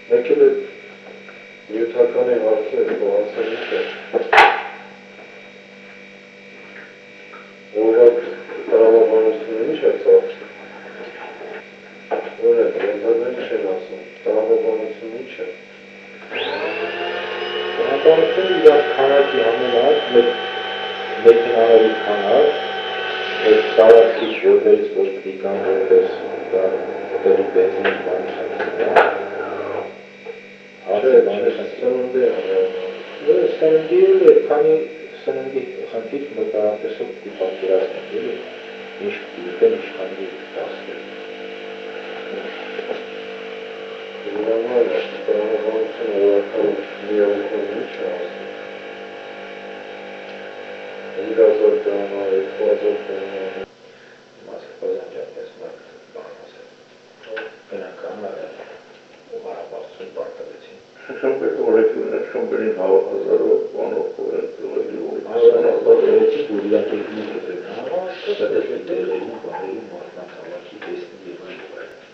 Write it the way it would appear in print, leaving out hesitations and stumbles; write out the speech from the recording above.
Մեկ էլ այդ նյութականի հարցը բանացանից է։ Որով տրամաբանությունը ինչ է ծախսում։ Որ է, ենթադրել չեն ասում, տրամաբանությունը ինչ է։ Տրամաբանությունը իրար քանակի համենար, մեքենաների քանակ, այդ տարածքիչ որներից որ պիտի կան որպես ուտելու բենզին սննդի էլ քանի սննդի խնդիր մտարատեսով պիտի պատկերացնել, ինչ պիտի ուտեն, ինչ քանի դասներ։ Տրամաբանությունը որական միավորում ինչ է ասում։ 5000 դրամ, 2000 դրամ։ Մասկոզանջանպես մարդ բան ասել։ Բնական ու հարաբարձություն պարտավեցին։ Շոմբերին հավաքազարով բանով կորեն ծղելի որ Հավաքազարովեցի, որ իրանք եկնիկ է պետք համար, դա դեպի տեղերում, բաներում, մարդնակ հավաքի տեսնի և այն